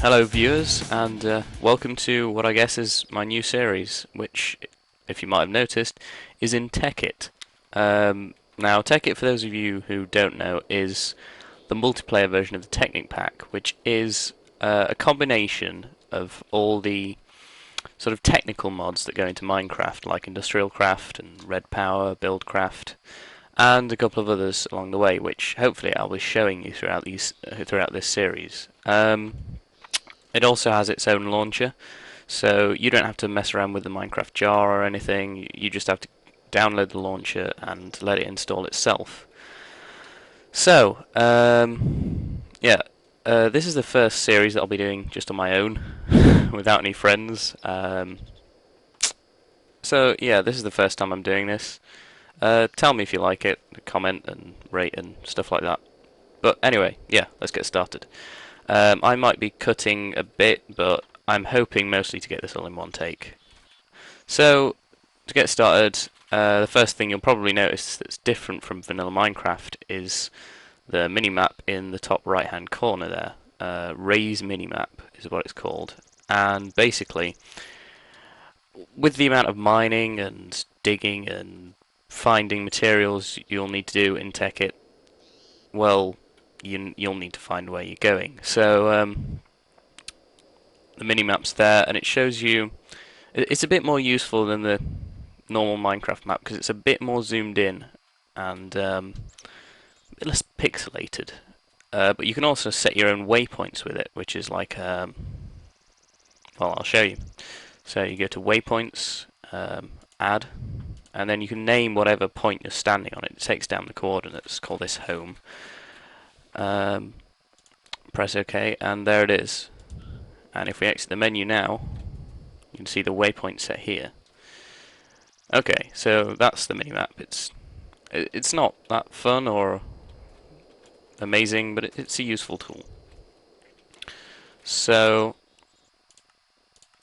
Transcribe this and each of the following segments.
Hello viewers, and welcome to what I guess is my new series, which, if you might have noticed, is in Tekkit. Now, Tekkit, for those of you who don't know, is the multiplayer version of the Technic Pack, which is a combination of all the sort of technical mods that go into Minecraft, like Industrial Craft and Red Power, Build Craft, and a couple of others along the way, which hopefully I'll be showing you throughout this series. It also has its own launcher, so you don't have to mess around with the Minecraft jar or anything. You just have to download the launcher and let it install itself. So, yeah, this is the first series that I'll be doing just on my own, without any friends. So, yeah, this is the first time I'm doing this. Tell me if you like it, comment and rate and stuff like that. But anyway, yeah, let's get started. I might be cutting a bit, but I'm hoping mostly to get this all in one take. So, to get started, the first thing you'll probably notice that's different from vanilla Minecraft is the minimap in the top right hand corner there. Raise minimap is what it's called. And basically, with the amount of mining and digging and finding materials you'll need to do in Tekkit, well, you'll need to find where you're going. So the minimap's there, and it shows you. It's a bit more useful than the normal Minecraft map because it's a bit more zoomed in and a bit less pixelated. But you can also set your own waypoints with it, which is like, well, I'll show you. So you go to waypoints, add, and then you can name whatever point you're standing on. It takes down the coordinates. Call this home. Press OK, and there it is. And if we exit the menu now, you can see the waypoint set here. Okay, so that's the minimap. It's not that fun or amazing, but it's a useful tool. So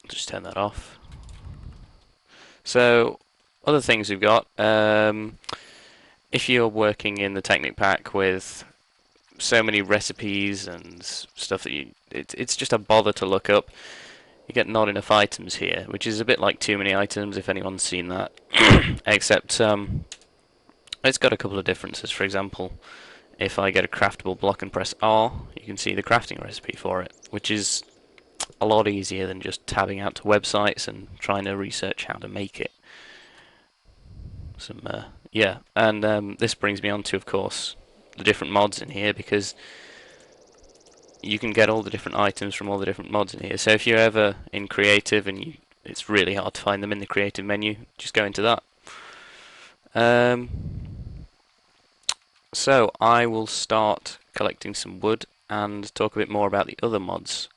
just turn that off. So other things we've got. If you're working in the Technic Pack with so many recipes and stuff that it's just a bother to look up. You get not enough items here, which is a bit like too many items if anyone's seen that. Except it's got a couple of differences. For example, if I get a craftable block and press R, you can see the crafting recipe for it, which is a lot easier than just tabbing out to websites and trying to research how to make it. Yeah, and this brings me on to, of course, the different mods in here, because you can get all the different items from all the different mods in here. So if you're ever in creative and it's really hard to find them in the creative menu, just go into that. So I will start collecting some wood and talk a bit more about the other mods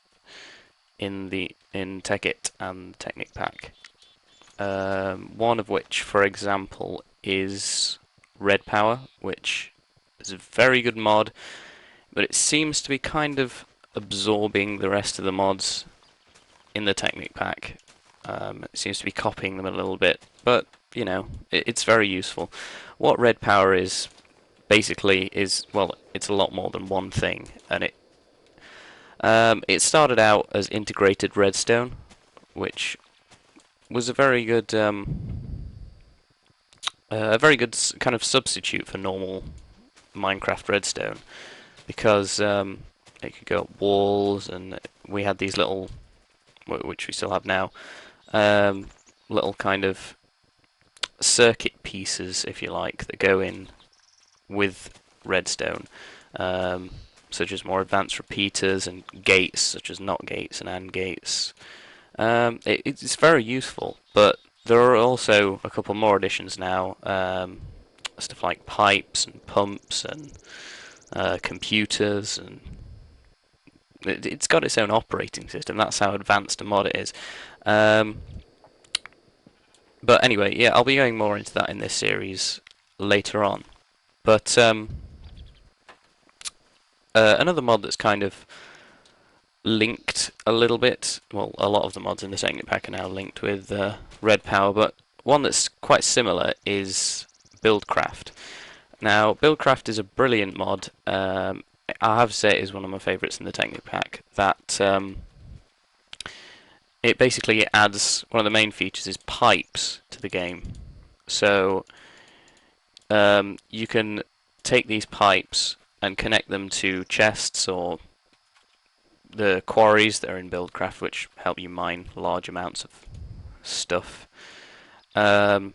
in Tekkit and Technic Pack. One of which, for example, is Red Power, which is a very good mod, but it seems to be kind of absorbing the rest of the mods in the Technic Pack. It seems to be copying them a little bit, but you know, it's very useful. What Red Power is basically is, well, it's a lot more than one thing, and it started out as integrated redstone, which was a very good kind of substitute for normal Minecraft redstone, because it could go up walls, and we had these little, which we still have now, little kind of circuit pieces, if you like, that go in with redstone, such as more advanced repeaters and gates, such as NOT gates and AND gates. It's very useful, but there are also a couple more additions now, stuff like pipes and pumps and computers, and it's got its own operating system. That's how advanced a mod it is. But anyway, yeah, I'll be going more into that in this series later on. But another mod that's kind of linked a little bit. Well, a lot of the mods in the Technic Pack are now linked with Red Power, but one that's quite similar is Buildcraft. Now, Buildcraft is a brilliant mod. I have to say it is one of my favourites in the Technic Pack. That it basically adds, one of the main features is pipes to the game. So you can take these pipes and connect them to chests or the quarries that are in Buildcraft, which help you mine large amounts of stuff. And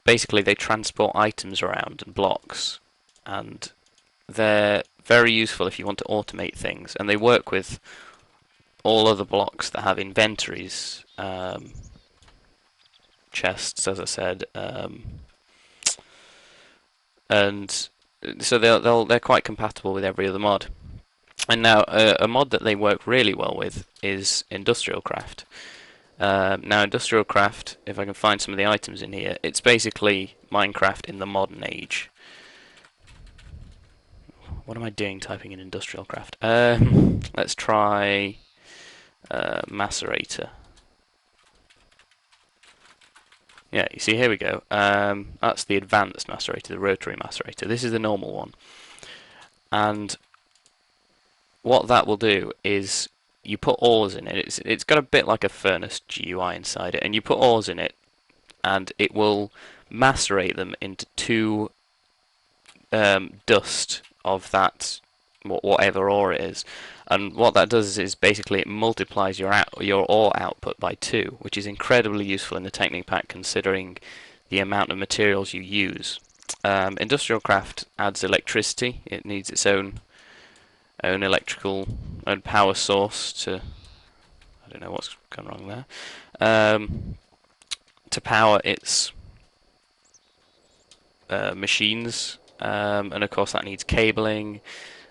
basically they transport items around and blocks, and they're very useful if you want to automate things, and they work with all other blocks that have inventories, chests, as I said, and so they're quite compatible with every other mod. And now a mod that they work really well with is Industrial Craft. Now Industrial Craft, if I can find some of the items in here, it's basically Minecraft in the modern age. What am I doing typing in Industrial Craft? Let's try Macerator. Yeah, you see, here we go. That's the advanced macerator, the rotary macerator. This is the normal one. And what that will do is you put ores in it. It's got a bit like a furnace GUI inside it, and you put ores in it, and it will macerate them into 2 dust of that whatever ore it is. And what that does is basically it multiplies your ore output by 2, which is incredibly useful in the Technic Pack considering the amount of materials you use. Industrial Craft adds electricity. It needs its own electrical and power source to, I don't know what's gone wrong there, to power its machines, and of course that needs cabling,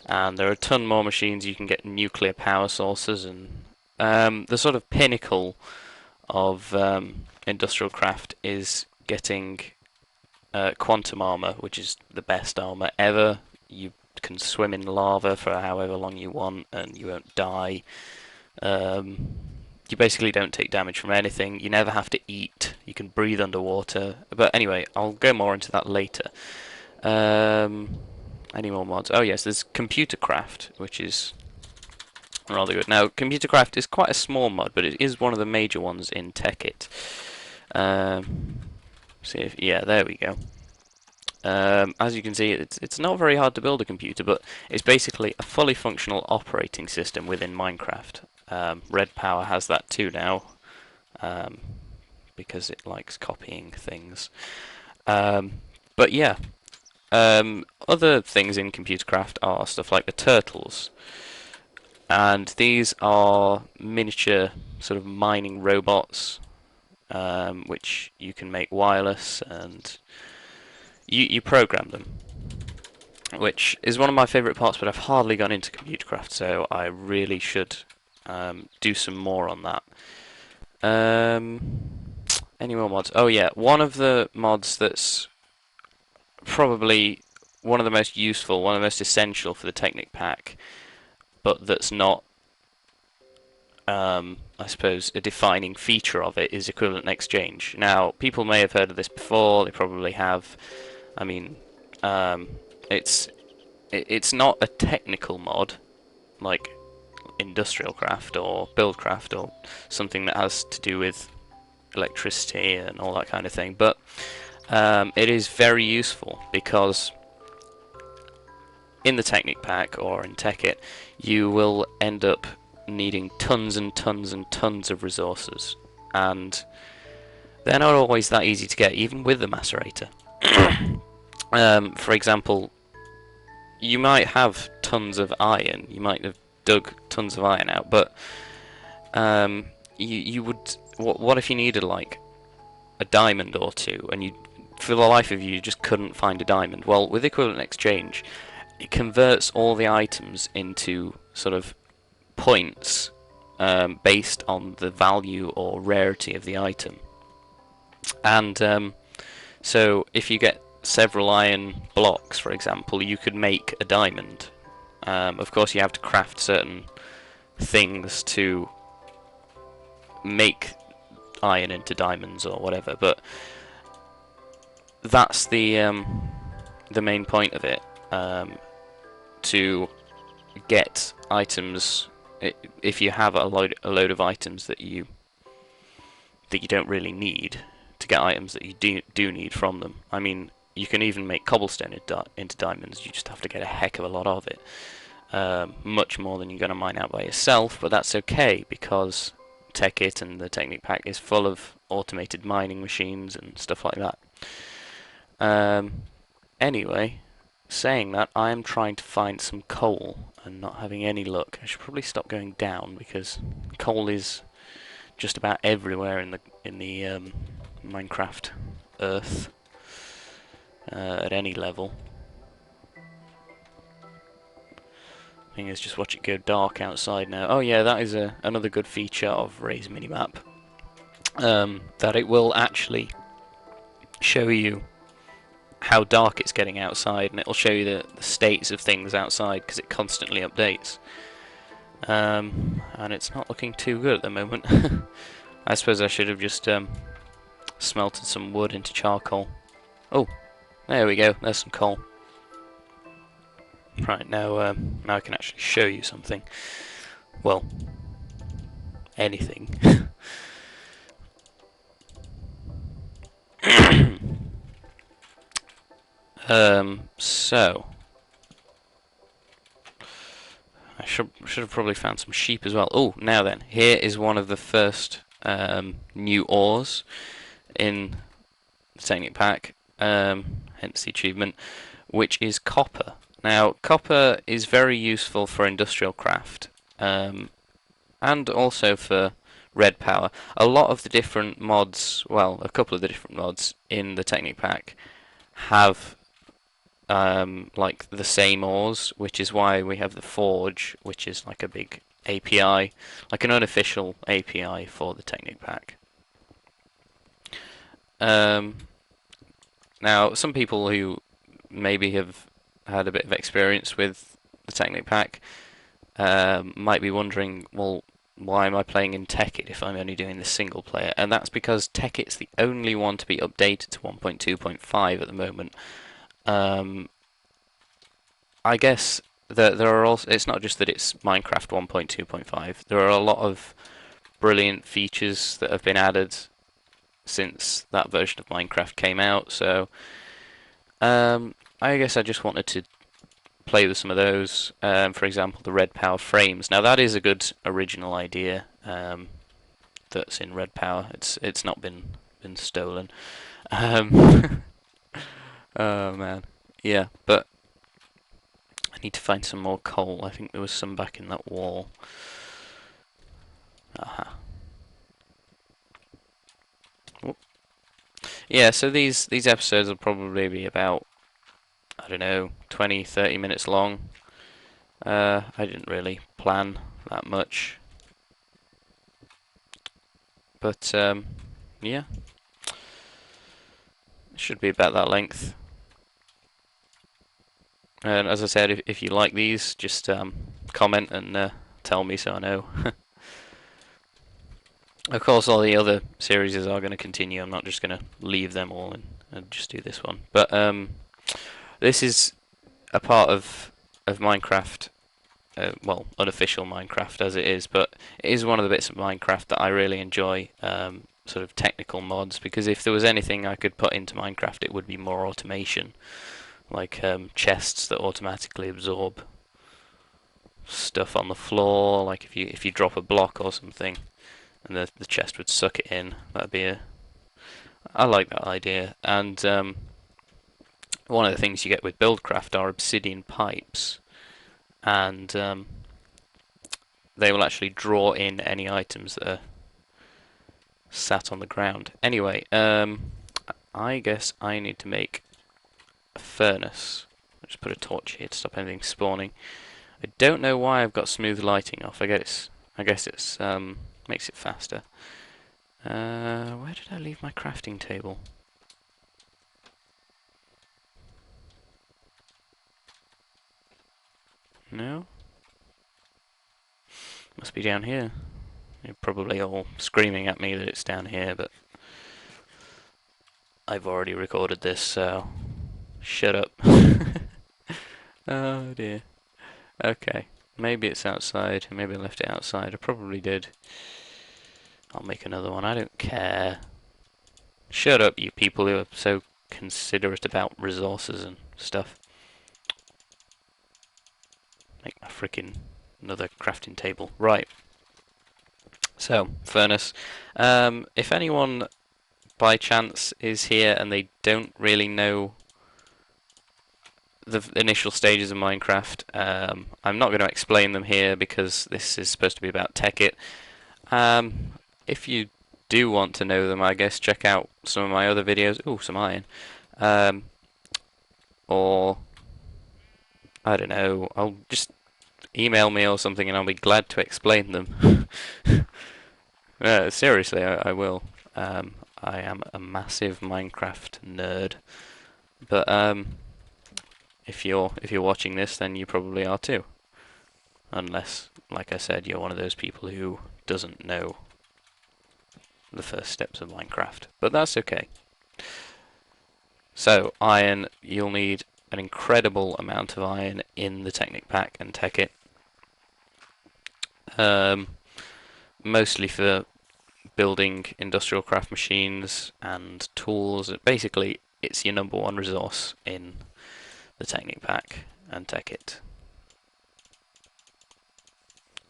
and there are a ton more machines. You can get nuclear power sources, and the sort of pinnacle of Industrial Craft is getting quantum armor, which is the best armor ever. You can swim in lava for however long you want and you won't die. You basically don't take damage from anything. You never have to eat. You can breathe underwater. But anyway, I'll go more into that later. Any more mods? Oh yes, there's Computer Craft, which is rather good. Now, Computer Craft is quite a small mod, but it is one of the major ones in Tekkit. See if, yeah, there we go. As you can see, it's not very hard to build a computer, but it's basically a fully functional operating system within Minecraft. Red Power has that too now, because it likes copying things. But yeah, other things in Computer Craft are stuff like the turtles, and these are miniature sort of mining robots, which you can make wireless, and you program them, which is one of my favourite parts, but I've hardly gone into Computer Craft, so I really should do some more on that. Any more mods? Oh yeah, one of the mods that's probably one of the most useful, one of the most essential for the Technic Pack, but that's not, I suppose, a defining feature of it, is equivalent exchange. Now, people may have heard of this before, they probably have. I mean, it's not a technical mod like Industrial Craft or Buildcraft or something that has to do with electricity and all that kind of thing, but it is very useful because in the Technic Pack or in Tekkit, you will end up needing tons and tons and tons of resources, and they're not always that easy to get, even with the macerator. For example, you might have tons of iron, you might have dug tons of iron out, but you would, what if you needed like a diamond or two, and you, for the life of you, just couldn't find a diamond? Well, with equivalent exchange, it converts all the items into sort of points based on the value or rarity of the item. And so if you get several iron blocks, for example, you could make a diamond. Of course, you have to craft certain things to make iron into diamonds or whatever, but that's the main point of it. To get items, if you have a load of items that you don't really need, to get items that you do need from them. I mean, you can even make cobblestone into diamonds. You just have to get a heck of a lot of it, much more than you're going to mine out by yourself. But that's okay, because Tekkit and the Technic Pack is full of automated mining machines and stuff like that. Anyway, saying that, I am trying to find some coal and not having any luck. I should probably stop going down, because coal is just about everywhere in the Minecraft Earth at any level. Thing is, just watch it go dark outside now. Oh yeah, that is another good feature of Ray's minimap. That it will actually show you how dark it's getting outside, and it'll show you the states of things outside, because it constantly updates. And it's not looking too good at the moment. I suppose I should have just smelted some wood into charcoal. Oh, there we go, there's some coal. Right, now I can actually show you something. Well, anything. So I should have probably found some sheep as well. Oh, now then, here is one of the first new ores in the Technic Pack, hence the achievement, which is copper. Now, copper is very useful for industrial craft, and also for red power. A lot of the different mods, well, a couple of the different mods in the Technic Pack have like the same ores, which is why we have the Forge, which is like a big API, like an unofficial API for the Technic Pack. Now, some people who maybe have had a bit of experience with the Technic Pack might be wondering, well, why am I playing in Tekkit if I'm only doing the single player? And that's because Tekkit's the only one to be updated to 1.2.5 at the moment. I guess that there are also, it's not just that it's Minecraft 1.2.5. There are a lot of brilliant features that have been added since that version of Minecraft came out. So I guess I just wanted to play with some of those. For example, the red power frames. Now that is a good original idea. That's in red power. It's not been stolen. Oh man, yeah. But I need to find some more coal. I think there was some back in that wall. Aha. Oh. Yeah. So these episodes will probably be about, I don't know, 20-30 minutes long. I didn't really plan that much, but yeah, it should be about that length. And as I said, if you like these, just comment and tell me so I know. Of course, all the other series are going to continue. I'm not just going to leave them all and just do this one. But this is a part of Minecraft. Well, unofficial Minecraft as it is, but it is one of the bits of Minecraft that I really enjoy, sort of technical mods, because if there was anything I could put into Minecraft, it would be more automation, like chests that automatically absorb stuff on the floor, like if you drop a block or something, and the chest would suck it in. That'd be I like that idea. And one of the things you get with Buildcraft are obsidian pipes, and they will actually draw in any items that are sat on the ground. Anyway, I guess I need to make a furnace. I'll just put a torch here to stop anything spawning. I don't know why I've got smooth lighting off. I guess it's makes it faster. Where did I leave my crafting table? No? Must be down here. You're probably all screaming at me that it's down here, but I've already recorded this, so shut up. Oh dear. Okay. Maybe it's outside. Maybe I left it outside. I probably did. I'll make another one. I don't care. Shut up, you people who are so considerate about resources and stuff. Make my freaking another crafting table. Right. So, furnace. If anyone by chance is here and they don't really know the initial stages of Minecraft, I'm not going to explain them here because this is supposed to be about Tekkit. If you do want to know them, I guess check out some of my other videos. Ooh, some iron. Or, I don't know, I'll just email me or something and I'll be glad to explain them. Seriously, I will. I am a massive Minecraft nerd. But, if you're watching this, then you probably are too. Unless, like I said, you're one of those people who doesn't know the first steps of Minecraft. But that's okay. So, iron, you'll need an incredible amount of iron in the Technic Pack and Tekkit. Mostly for building industrial craft machines and tools. Basically, it's your #1 resource in the Technic Pack and Tekkit.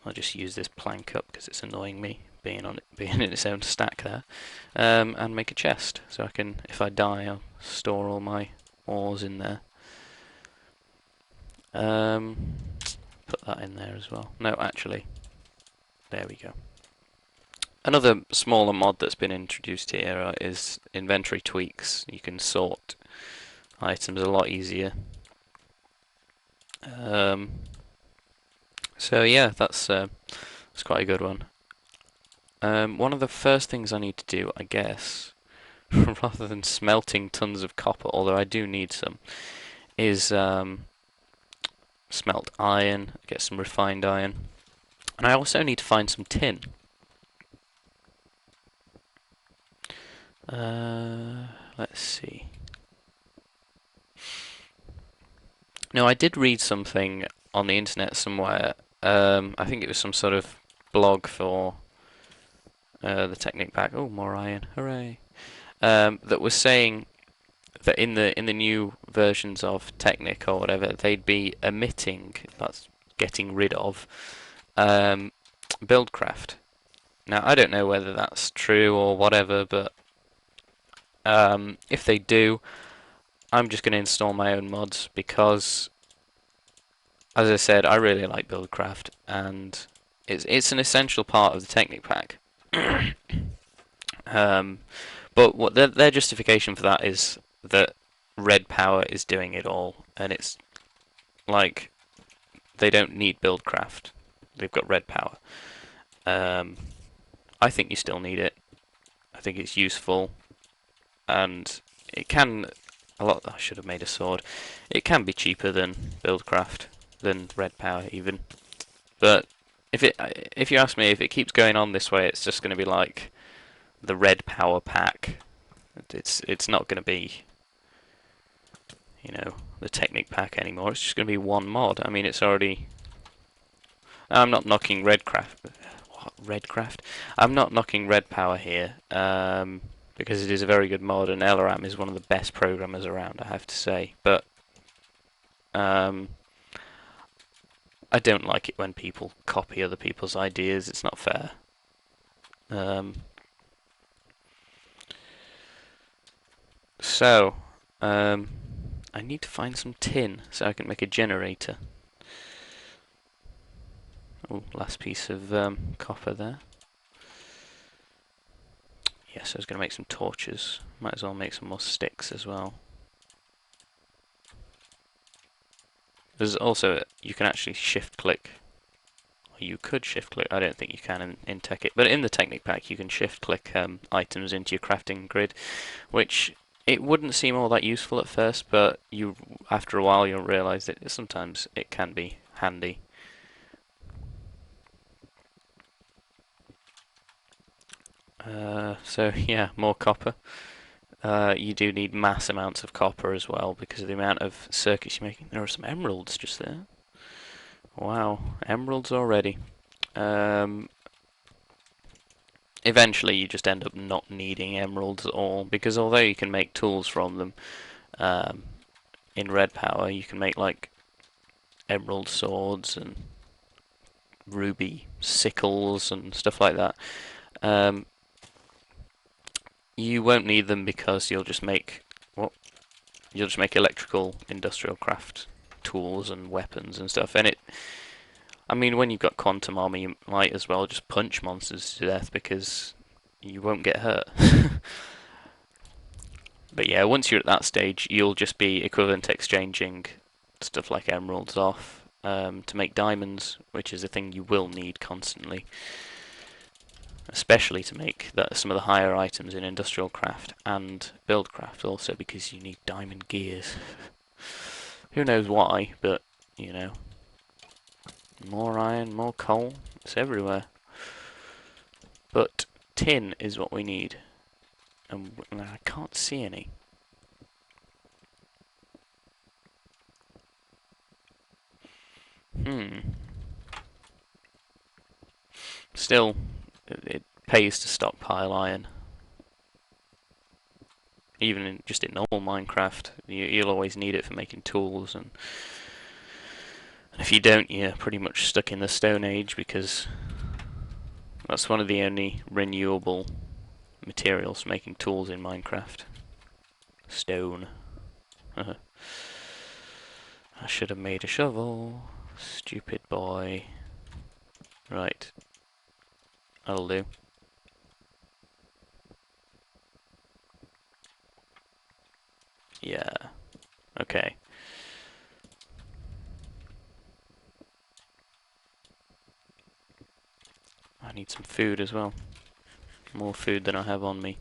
I'll just use this plank up because it's annoying me being in its own stack there, and make a chest so I can, if I die, I'll store all my ores in there. Put that in there as well. No, actually, there we go. Another smaller mod that's been introduced here is inventory tweaks. You can sort items a lot easier. So yeah, that's quite a good one. One of the first things I need to do, I guess, rather than smelting tons of copper, although I do need some, is smelt iron, get some refined iron, and I also need to find some tin. Let's see. Now, I did read something on the internet somewhere. I think it was some sort of blog for the Technic Pack. Oh, more iron! Hooray! That was saying that in the new versions of Technic or whatever, they'd be omitting, that's getting rid of, buildcraft. Now, I don't know whether that's true or whatever, but if they do, I'm just going to install my own mods because, as I said, I really like buildcraft, and it's an essential part of the Technic Pack. But what their justification for that is that Red Power is doing it all, and it's like they don't need buildcraft. They've got Red Power. I think you still need it. I think it's useful, and it can I should have made a sword. It can be cheaper than buildcraft, than Red Power even. But if you ask me, if it keeps going on this way, it's just going to be like the Red Power pack. It's not going to be, you know, the Technic Pack anymore. It's just going to be one mod. I mean, it's already. I'm not knocking Redcraft. I'm not knocking Red Power here, because it is a very good mod, and Elaram is one of the best programmers around, I have to say. But I don't like it when people copy other people's ideas. It's not fair. So, I need to find some tin so I can make a generator. Oh, last piece of copper there. Yes, I was going to make some torches. Might as well make some more sticks as well. There's also, you can actually shift-click. Or you could shift-click. I don't think you can in Tekkit. But in the Technic Pack, you can shift-click items into your crafting grid, which it wouldn't seem all that useful at first, but after a while you'll realise that sometimes it can be handy. So yeah, more copper. You do need mass amounts of copper as well because of the amount of circuits you're making. There are some emeralds just there. Wow, emeralds already. Um, Eventually you just end up not needing emeralds at all, because although you can make tools from them, um, in Red Power you can make like emerald swords and ruby sickles and stuff like that. Um, you won't need them because you'll just make electrical industrial craft tools and weapons and stuff. And I mean, when you've got quantum armor, you might as well just punch monsters to death because you won't get hurt. But yeah, once you're at that stage, you'll just be equivalent exchanging stuff like emeralds off to make diamonds, which is a thing you will need constantly, especially to make some of the higher items in industrial craft and buildcraft also, because you need diamond gears. Who knows why, but you know, more iron, more coal, it's everywhere. But tin is what we need, and I can't see any. Still, it pays to stockpile iron. Even just in normal Minecraft, you'll always need it for making tools, and if you don't, you're pretty much stuck in the Stone Age, because that's one of the only renewable materials for making tools in Minecraft. Stone. I should have made a shovel. Stupid boy. Right. That'll do. Yeah. Okay. I need some food as well. More food than I have on me.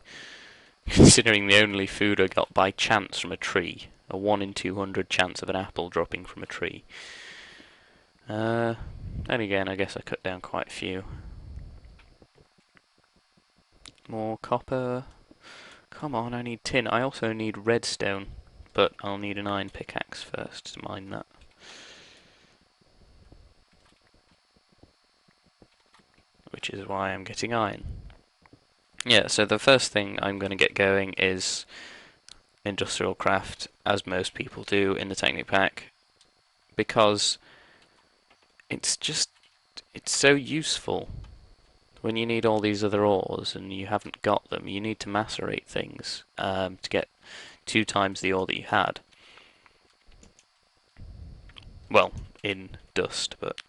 Considering the only food I got by chance from a tree. A 1 in 200 chance of an apple dropping from a tree. Then again, I guess I cut down quite a few. More copper. Come on, I need tin. I also need redstone, but I'll need an iron pickaxe first to mine that. Which is why I'm getting iron. Yeah, so the first thing I'm going to get going is industrial craft, as most people do in the Technic Pack, because it's so useful. When you need all these other ores and you haven't got them, you need to macerate things to get 2 times the ore that you had. Well, in dust, but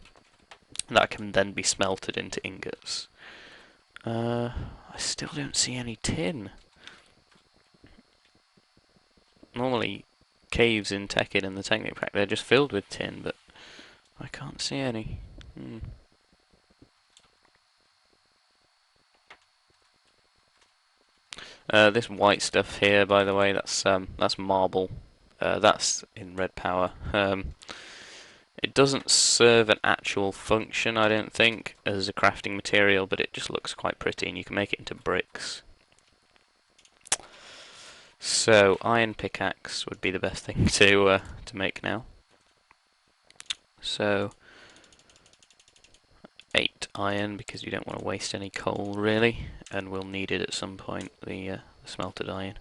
that can then be smelted into ingots. I still don't see any tin. Normally, caves in Tekkit and the Technic Pack, they're just filled with tin, but I can't see any. This white stuff here, by the way, that's marble. That's in Red Power. It doesn't serve an actual function, I don't think, as a crafting material, but it just looks quite pretty, and you can make it into bricks. So, iron pickaxe would be the best thing to make now. So, 8 iron, because you don't want to waste any coal, really, and we'll need it at some point, the smelted iron.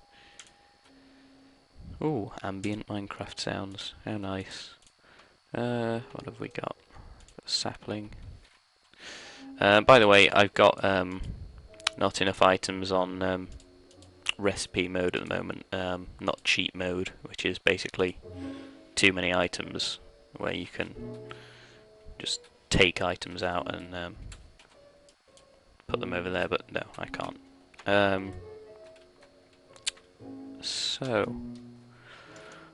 Ooh, ambient Minecraft sounds. How nice. What have we got? Sapling. By the way, I've got not enough items on recipe mode at the moment, not cheat mode, which is basically too many items, where you can just take items out and put them over there, but no, I can't. So,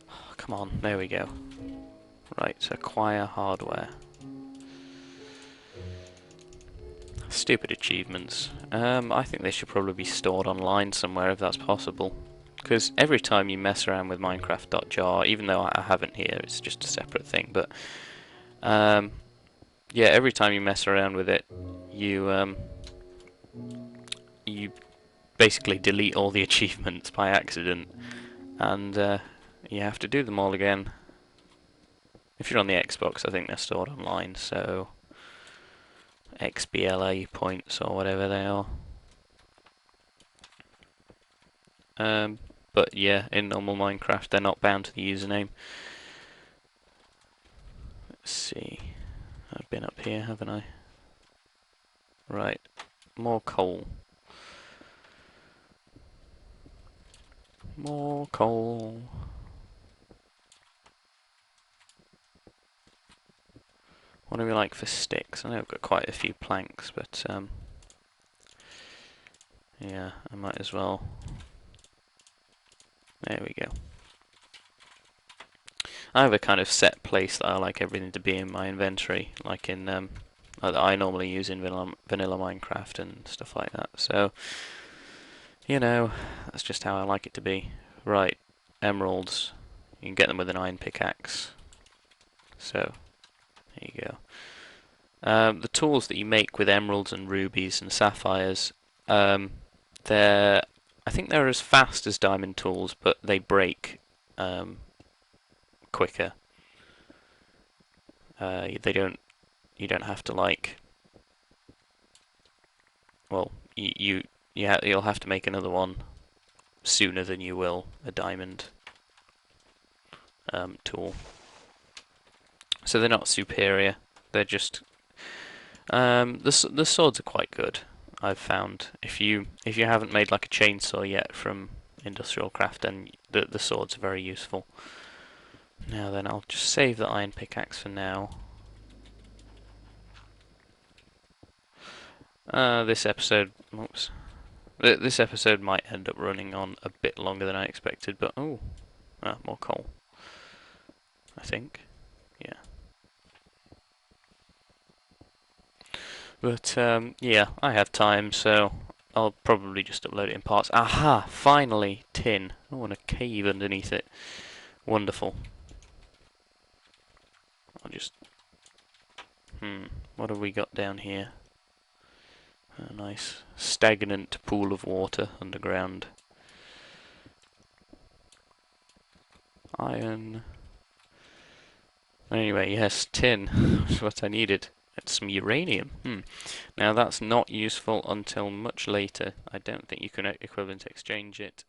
oh, come on, there we go. Right, acquire hardware. Stupid achievements. I think they should probably be stored online somewhere if that's possible. Because every time you mess around with Minecraft.jar, even though I haven't here, it's just a separate thing, but Yeah, every time you mess around with it, you you basically delete all the achievements by accident, and you have to do them all again. If you're on the Xbox, I think they're stored online, so XBLA points or whatever they are. But yeah, in normal Minecraft, they're not bound to the username. Let's see. I've been up here, haven't I? Right. More coal. More coal. What do we like for sticks? I know I've got quite a few planks, but yeah, I might as well. There we go. I have a kind of set place that I like everything to be in my inventory, like in that I normally use in vanilla Minecraft and stuff like that. So, you know, that's just how I like it to be. Right, emeralds. You can get them with an iron pickaxe. So, there you go. The tools that you make with emeralds and rubies and sapphires, they're I think they're as fast as diamond tools, but they break quicker. They don't. You don't have to like. Well, you'll have to make another one sooner than you will a diamond tool. So they're not superior. They're just the swords are quite good. I've found if you haven't made like a chainsaw yet from industrial craft, then the swords are very useful. Now then, I'll just save the iron pickaxe for now. This episode, oops, this episode might end up running on a bit longer than I expected, but more coal. I think, yeah. But yeah, I have time, so I'll probably just upload it in parts. Aha! Finally, tin. Oh, and a cave underneath it. Wonderful. I'll just. What have we got down here? A nice stagnant pool of water underground. Iron. Anyway, yes, tin is what I needed. It's some uranium. Now that's not useful until much later. I don't think you can equivalent exchange it.